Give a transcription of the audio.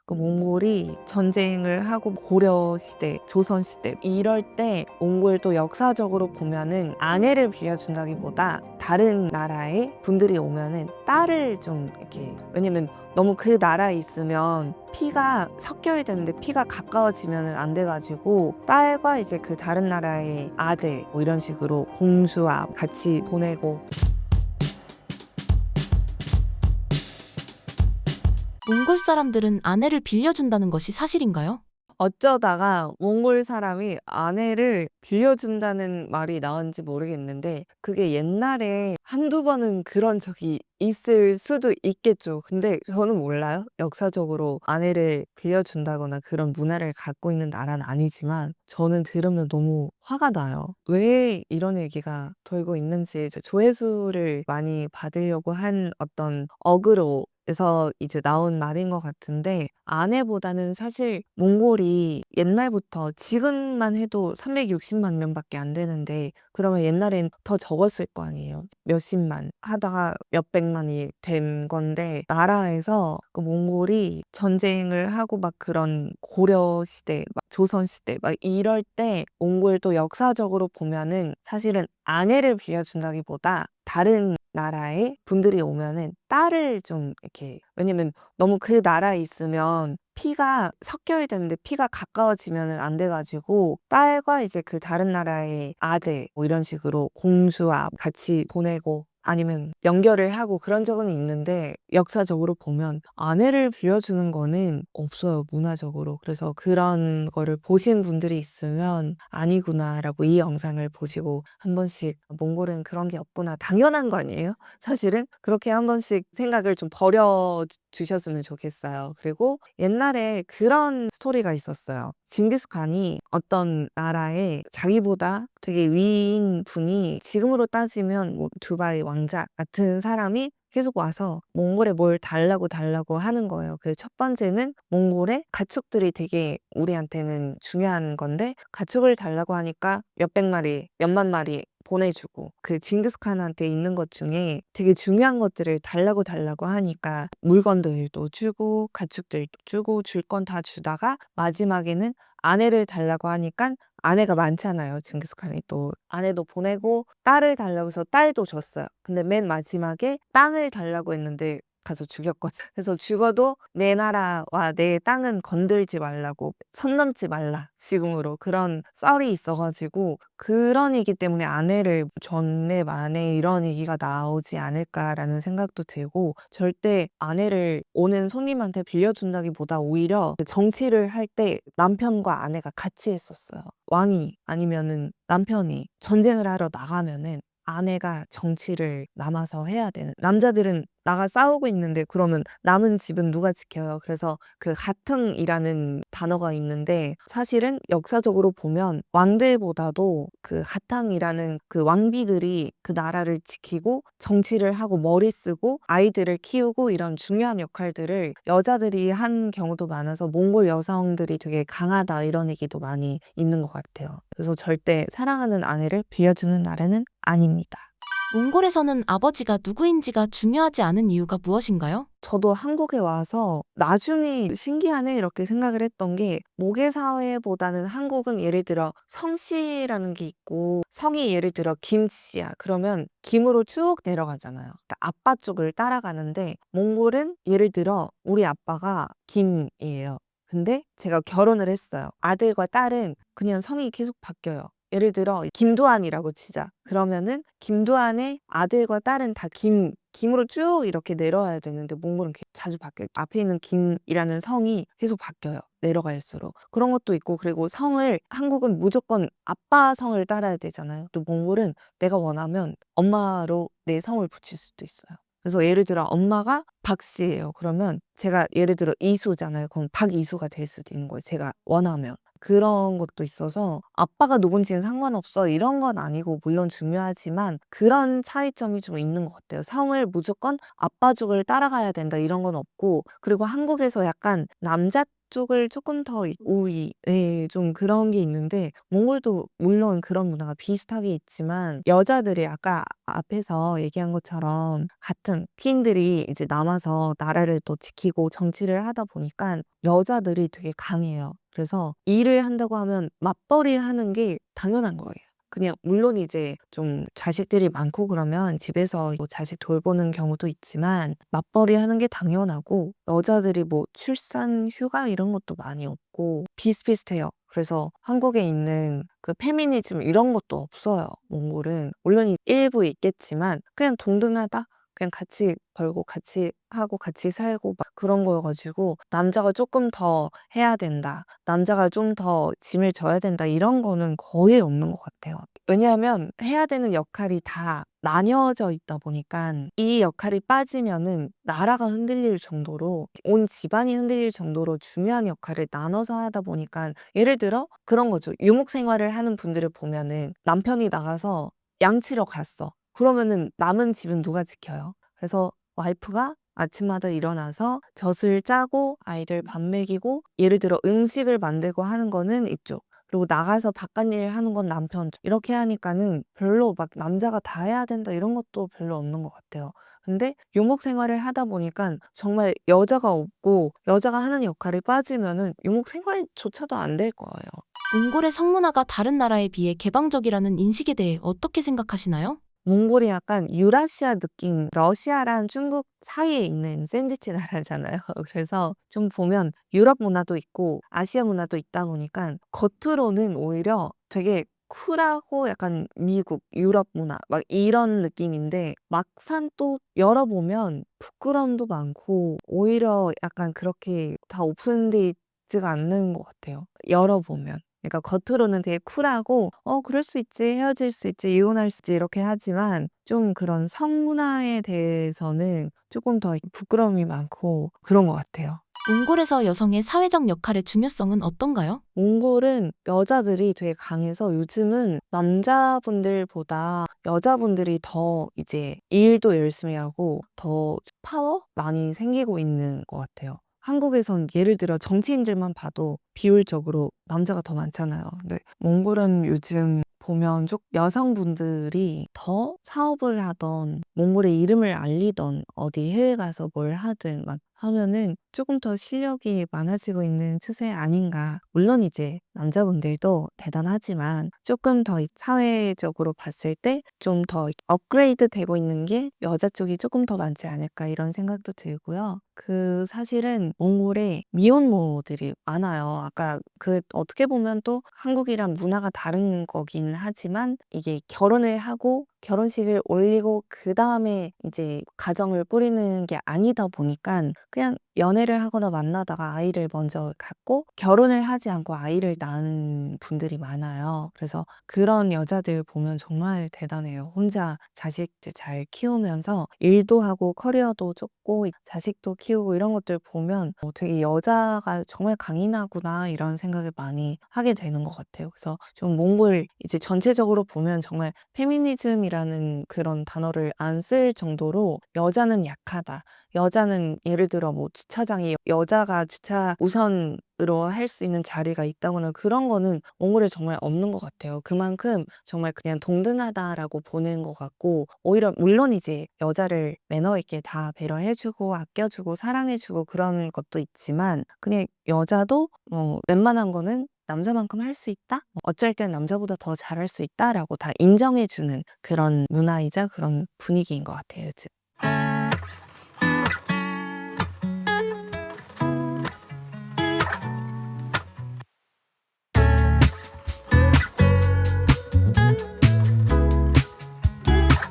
그 몽골이 전쟁을 하고 고려 시대, 조선 시대 이럴 때 몽골도 역사적으로 보면은 아내를 빌려준다기보다 다른 나라의 분들이 오면은 딸을 좀 이렇게, 왜냐면 너무 그 나라에 있으면 피가 섞여야 되는데 피가 가까워지면 안 돼가지고 딸과 이제 그 다른 나라의 아들 뭐 이런 식으로 공주와 같이 보내고. 몽골 사람들은 아내를 빌려준다는 것이 사실인가요? 어쩌다가 몽골 사람이 아내를 빌려준다는 말이 나온지 모르겠는데, 그게 옛날에 한두 번은 그런 적이 있을 수도 있겠죠. 근데 저는 몰라요. 역사적으로 아내를 빌려준다거나 그런 문화를 갖고 있는 나라는 아니지만 저는 들으면 너무 화가 나요. 왜 이런 얘기가 돌고 있는지, 이제 조회수를 많이 받으려고 한 어떤 어그로 에서 이제 나온 말인 것 같은데, 아내보다는 사실 몽골이 옛날부터, 지금만 해도 360만 명밖에 안 되는데 그러면 옛날엔 더 적었을 거 아니에요. 몇십만 하다가 몇백만이 된 건데, 나라에서 그 몽골이 전쟁을 하고 막 그런 고려 시대, 막 조선 시대 막 이럴 때 몽골도 역사적으로 보면은 사실은 아내를 빌려준다기보다 다른 나라의 분들이 오면은 딸을 좀 이렇게, 왜냐면 너무 그 나라에 있으면 피가 섞여야 되는데 피가 가까워지면 안 돼가지고 딸과 이제 그 다른 나라의 아들 뭐 이런 식으로 공주와 같이 보내고 아니면 연결을 하고 그런 적은 있는데, 역사적으로 보면 아내를 빌려주는 거는 없어요, 문화적으로. 그래서 그런 거를 보신 분들이 있으면 아니구나라고 이 영상을 보시고 한 번씩 몽골은 그런 게 없구나, 당연한 거 아니에요? 사실은 그렇게 한 번씩 생각을 좀 버려 주셨으면 좋겠어요. 그리고 옛날에 그런 스토리가 있었어요. 징기스칸이 어떤 나라에 자기보다 되게 위인 분이, 지금으로 따지면 뭐 두바이 왕자 같은 사람이 계속 와서 몽골에 뭘 달라고 하는 거예요. 그 첫 번째는 몽골의 가축들이 되게 우리한테는 중요한 건데, 가축을 달라고 하니까 몇백 마리, 몇만 마리 보내주고, 그 징기스칸한테 있는 것 중에 되게 중요한 것들을 달라고 하니까 물건들도 주고 가축들도 주고 줄 건 다 주다가 마지막에는 아내를 달라고 하니까, 아내가 많잖아요. 징기스칸이 또 아내도 보내고 딸을 달라고 해서 딸도 줬어요. 근데 맨 마지막에 땅을 달라고 했는데 가서 죽였거든. 그래서 죽어도 내 나라와 내 땅은 건들지 말라고, 선 넘지 말라, 지금으로 그런 썰이 있어가지고, 그런 얘기 때문에 아내를 전에 만에 이런 얘기가 나오지 않을까라는 생각도 들고, 절대 아내를 오는 손님한테 빌려준다기보다 오히려 그 정치를 할 때 남편과 아내가 같이 했었어요. 왕이 아니면은 남편이 전쟁을 하러 나가면은 아내가 정치를 남아서 해야 되는, 남자들은 나가 싸우고 있는데 그러면 남은 집은 누가 지켜요? 그래서 그 하탕이라는 단어가 있는데, 사실은 역사적으로 보면 왕들보다도 그 하탕이라는 그 왕비들이 그 나라를 지키고 정치를 하고 머리 쓰고 아이들을 키우고 이런 중요한 역할들을 여자들이 한 경우도 많아서 몽골 여성들이 되게 강하다 이런 얘기도 많이 있는 것 같아요. 그래서 절대 사랑하는 아내를 빌려주는 나라는 아닙니다. 몽골에서는 아버지가 누구인지가 중요하지 않은 이유가 무엇인가요? 저도 한국에 와서 나중에 신기하네 이렇게 생각을 했던 게, 모계 사회보다는 한국은 예를 들어 성씨라는 게 있고, 성이 예를 들어 김씨야 그러면 김으로 쭉 내려가잖아요. 그러니까 아빠 쪽을 따라가는데, 몽골은 예를 들어 우리 아빠가 김이에요. 근데 제가 결혼을 했어요. 아들과 딸은 그냥 성이 계속 바뀌어요. 예를 들어 김두한이라고 치자. 그러면은 김두한의 아들과 딸은 다 김으로 쭉 이렇게 내려와야 되는데, 몽골은 자주 바뀌어요. 앞에 있는 김이라는 성이 계속 바뀌어요, 내려갈수록. 그런 것도 있고, 그리고 성을, 한국은 무조건 아빠 성을 따라야 되잖아요. 또 몽골은 내가 원하면 엄마로 내 성을 붙일 수도 있어요. 그래서 예를 들어 엄마가 박씨예요. 그러면 제가 예를 들어 이수잖아요. 그럼 박이수가 될 수도 있는 거예요, 제가 원하면. 그런 것도 있어서 아빠가 누군지는 상관없어 이런 건 아니고, 물론 중요하지만 그런 차이점이 좀 있는 것 같아요. 성을 무조건 아빠 쪽을 따라가야 된다 이런 건 없고, 그리고 한국에서 약간 남자 쪽을 조금 더 우위, 네, 좀 그런 게 있는데 몽골도 물론 그런 문화가 비슷하게 있지만 여자들이 아까 앞에서 얘기한 것처럼 같은 퀸들이 이제 남아서 나라를 또 지키고 정치를 하다 보니까 여자들이 되게 강해요. 그래서 일을 한다고 하면 맞벌이 하는 게 당연한 거예요. 그냥 물론 이제 좀 자식들이 많고 그러면 집에서 뭐 자식 돌보는 경우도 있지만 맞벌이 하는 게 당연하고 여자들이 뭐 출산 휴가 이런 것도 많이 없고 비슷비슷해요. 그래서 한국에 있는 그 페미니즘 이런 것도 없어요. 몽골은 물론 일부 있겠지만 그냥 동등하다. 그냥 같이 벌고 같이 하고 같이 살고 막 그런 거여가지고 남자가 조금 더 해야 된다. 남자가 좀 더 짐을 져야 된다. 이런 거는 거의 없는 것 같아요. 왜냐하면 해야 되는 역할이 다 나뉘어져 있다 보니까 이 역할이 빠지면은 나라가 흔들릴 정도로 온 집안이 흔들릴 정도로 중요한 역할을 나눠서 하다 보니까 예를 들어 그런 거죠. 유목 생활을 하는 분들을 보면은 남편이 나가서 양치러 갔어. 그러면은 남은 집은 누가 지켜요? 그래서 와이프가 아침마다 일어나서 젖을 짜고 아이들 밥 먹이고 예를 들어 음식을 만들고 하는 거는 이쪽. 그리고 나가서 바깥일 하는 건 남편 쪽. 이렇게 하니까는 별로 막 남자가 다 해야 된다 이런 것도 별로 없는 것 같아요. 근데 유목 생활을 하다 보니까 정말 여자가 없고 여자가 하는 역할이 빠지면은 유목 생활조차도 안 될 거예요. 몽골의 성문화가 다른 나라에 비해 개방적이라는 인식에 대해 어떻게 생각하시나요? 몽골이 약간 유라시아 느낌, 러시아랑 중국 사이에 있는 샌드위치 나라잖아요. 그래서 좀 보면 유럽 문화도 있고 아시아 문화도 있다 보니까 겉으로는 오히려 되게 쿨하고 약간 미국, 유럽 문화 막 이런 느낌인데 막상 또 열어보면 부끄러움도 많고 오히려 약간 그렇게 다 오픈돼 있지가 않는 것 같아요. 열어보면. 그러니까 겉으로는 되게 쿨하고 그럴 수 있지, 헤어질 수 있지, 이혼할 수 있지 이렇게 하지만 좀 그런 성문화에 대해서는 조금 더 부끄러움이 많고 그런 것 같아요. 몽골에서 여성의 사회적 역할의 중요성은 어떤가요? 몽골은 여자들이 되게 강해서 요즘은 남자분들보다 여자분들이 더 이제 일도 열심히 하고 더 파워 많이 생기고 있는 것 같아요. 한국에선 예를 들어 정치인들만 봐도 비율적으로 남자가 더 많잖아요. 근데 몽골은 요즘 보면 쪽 여성분들이 더 사업을 하던 몽골의 이름을 알리던 어디 해외 가서 뭘 하든 막 하면은 조금 더 실력이 많아지고 있는 추세 아닌가. 물론 이제 남자분들도 대단하지만 조금 더 사회적으로 봤을 때 좀 더 업그레이드 되고 있는 게 여자 쪽이 조금 더 많지 않을까 이런 생각도 들고요. 그 사실은 몽골에 미혼모들이 많아요. 아까 그 어떻게 보면 또 한국이랑 문화가 다른 거긴 하지만 이게 결혼을 하고 결혼식을 올리고 그다음에 이제 가정을 꾸리는 게 아니다 보니까 그냥 연애를 하거나 만나다가 아이를 먼저 갖고 결혼을 하지 않고 아이를 낳은 분들이 많아요. 그래서 그런 여자들 보면 정말 대단해요. 혼자 자식 잘 키우면서 일도 하고 커리어도 쫓고 자식도 키우고 이런 것들 보면 되게 여자가 정말 강인하구나 이런 생각을 많이 하게 되는 것 같아요. 그래서 좀 몽골 이제 전체적으로 보면 정말 페미니즘이라는 그런 단어를 안 쓸 정도로 여자는 약하다. 여자는 예를 들어 뭐 주차장이 여자가 주차 우선으로 할 수 있는 자리가 있다거나 그런 거는 몽골에 정말 없는 것 같아요. 그만큼 정말 그냥 동등하다라고 보는 것 같고 오히려 물론 이제 여자를 매너 있게 다 배려해주고 아껴주고 사랑해주고 그런 것도 있지만 그냥 여자도 웬만한 거는 남자만큼 할 수 있다? 어쩔 땐 남자보다 더 잘할 수 있다라고 다 인정해주는 그런 문화이자 그런 분위기인 것 같아요, 요즘.